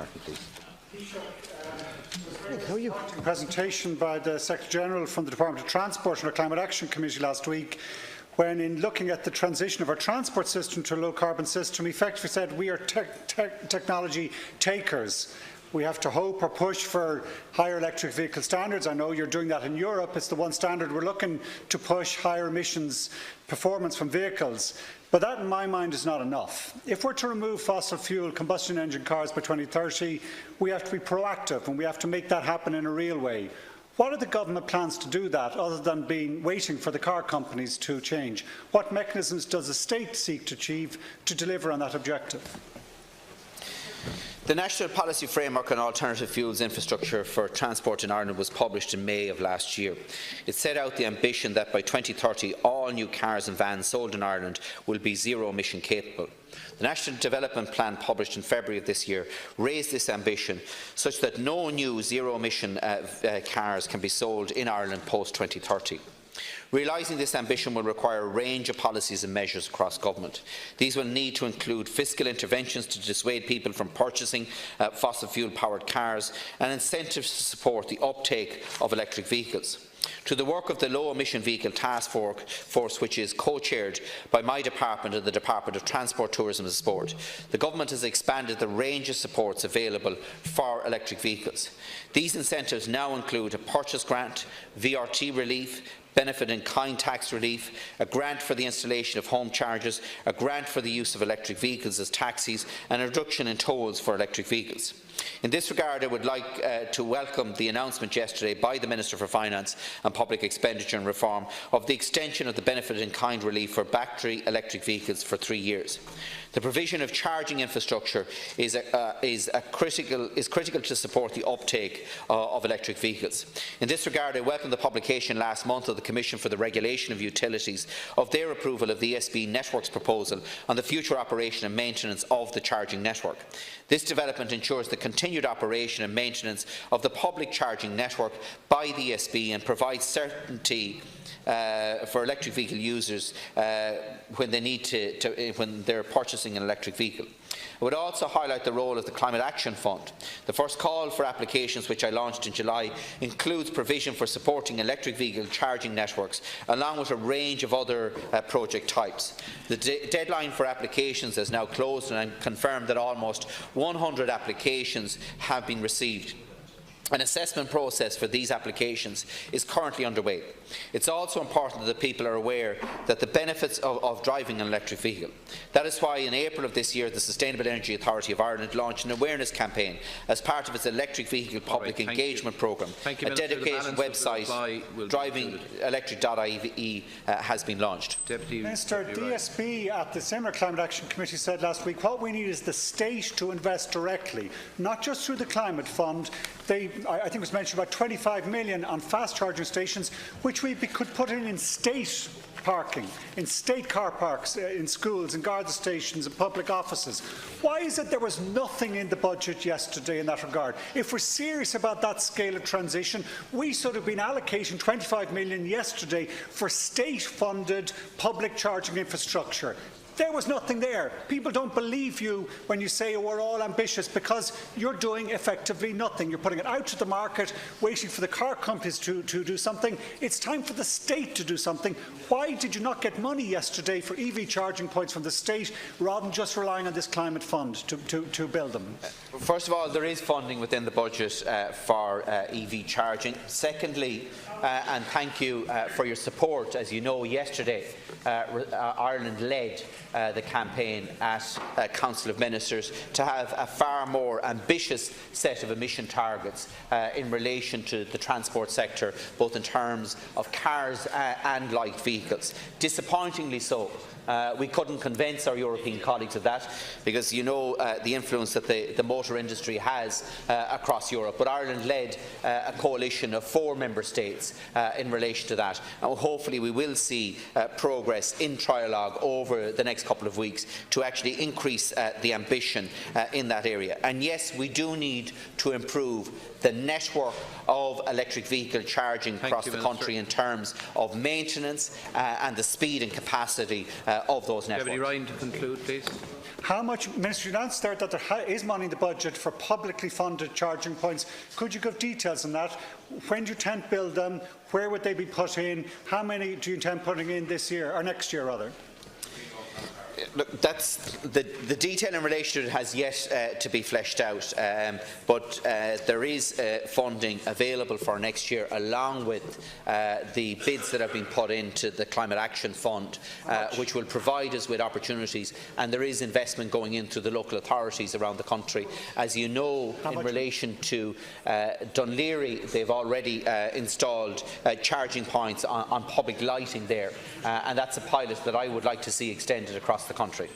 How are you? Presentation by the Secretary-General from the Department of Transport and our Climate Action Committee last week, when in looking at the transition of our transport system to a low-carbon system, effectively said we are technology takers. We have to hope or push for higher electric vehicle standards. I know you're doing that in Europe. It's the one standard we're looking to push, higher emissions performance from vehicles. But that, in my mind, is not enough. If we're to remove fossil fuel combustion engine cars by 2030, we have to be proactive and we have to make that happen in a real way. What are the government plans to do that, other than waiting for the car companies to change? What mechanisms does the state seek to achieve to deliver on that objective? The National Policy Framework on Alternative Fuels Infrastructure for Transport in Ireland was published in May of last year. It set out the ambition that by 2030 all new cars and vans sold in Ireland will be zero emission capable. The National Development Plan published in February of this year raised this ambition such that no new zero emission cars can be sold in Ireland post 2030. Realising this ambition will require a range of policies and measures across government. These will need to include fiscal interventions to dissuade people from purchasing fossil fuel-powered cars and incentives to support the uptake of electric vehicles. To the work of the Low Emission Vehicle Task Force, which is co-chaired by my department and the Department of Transport, Tourism and Sport, the Government has expanded the range of supports available for electric vehicles. These incentives now include a purchase grant, VRT relief, benefit in kind tax relief, a grant for the installation of home chargers, a grant for the use of electric vehicles as taxis, and a reduction in tolls for electric vehicles. In this regard, I would like to welcome the announcement yesterday by the Minister for Finance and Public Expenditure and Reform of the extension of the benefit in kind relief for battery electric vehicles for 3 years. The provision of charging infrastructure is critical to support the uptake of electric vehicles. In this regard, I welcome the publication last month of the Commission for the Regulation of Utilities of their approval of the ESB Network's proposal on the future operation and maintenance of the charging network. This development ensures the continued operation and maintenance of the public charging network by the ESB and provides certainty for electric vehicle users when they're purchasing an electric vehicle. I would also highlight the role of the Climate Action Fund. The first call for applications, which I launched in July, includes provision for supporting electric vehicle charging networks, along with a range of other project types. The deadline for applications is now closed, and I'm confirmed that almost 100 applications have been received. An assessment process for these applications is currently underway. It's also important that people are aware that the benefits of driving an electric vehicle. That is why in April of this year the Sustainable Energy Authority of Ireland launched an awareness campaign as part of its electric vehicle public engagement programme. A dedicated website, drivingelectric.ie, has been launched. Minister, DSB at the similar Climate Action Committee said last week what we need is the state to invest directly, not just through the Climate Fund. I think it was mentioned about 25 million on fast charging stations, which we could put in state parking, in state car parks, in schools, in Garda stations, and public offices. Why is it there was nothing in the budget yesterday in that regard? If we're serious about that scale of transition, we should have been allocating 25 million yesterday for state-funded public charging infrastructure. There was nothing there. People don't believe you when you say, oh, we're all ambitious, because you're doing effectively nothing. You're putting it out to the market, waiting for the car companies to do something. It's time for the state to do something. Why did you not get money yesterday for EV charging points from the state, rather than just relying on this climate fund to build them? First of all, there is funding within the budget for EV charging. Secondly, and thank you for your support. As you know, yesterday Ireland led the campaign at Council of Ministers to have a far more ambitious set of emission targets in relation to the transport sector, both in terms of cars and light vehicles. Disappointingly so, we couldn't convince our European colleagues of that, because you know the influence that the motor industry has across Europe. But Ireland led a coalition of 4 member states in relation to that. And hopefully we will see progress in trialogue over the next couple of weeks to actually increase the ambition in that area. And yes, we do need to improve the network of electric vehicle charging across the country in terms of maintenance and the speed and capacity of those networks. Deputy Ryan, to conclude, please. How much, Minister, you announced there that there is money in the budget for publicly funded charging points. Could you give details on that? When do you intend to build them? Where would they be put in? How many do you intend putting in this year, or next year rather? Look, that's the detail in relation to it has yet to be fleshed out, but there is funding available for next year, along with the bids that have been put into the Climate Action Fund, which will provide us with opportunities, and there is investment going into the local authorities around the country. As you know, in relation to Dunleary, they've already installed charging points on public lighting there, and that's a pilot that I would like to see extended across the country.